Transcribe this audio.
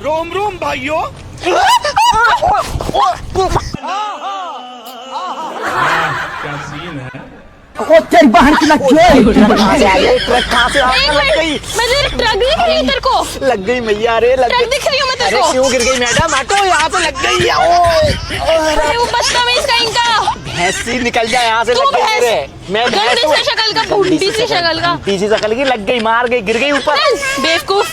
रोम रोम भाइयों। क्या सीन है। ओ तेरी बहन की लग गई। ट्रक कहाँ से आने लग गई? मैं तेरी ट्रक दिख रही है तेरे को? लग गई मैया, अरे लग ट्रक गई। दिख रही हूँ मैं तेरे अरे को? क्यों गिर गई मैडम? हटो, यहाँ से लग गई। अरे वो बदतमीज कहीं का। भैंसी निकल जाए यहाँ से, तू लग गई भैंस। मेरे। मैं भैंस गंदी हूँ। सी शक्ल का, बुढ़ी सी शक्ल का। टीसी शक्ल की, लग गई, मार गई, गिर गई ऊपर। बेवकूफ।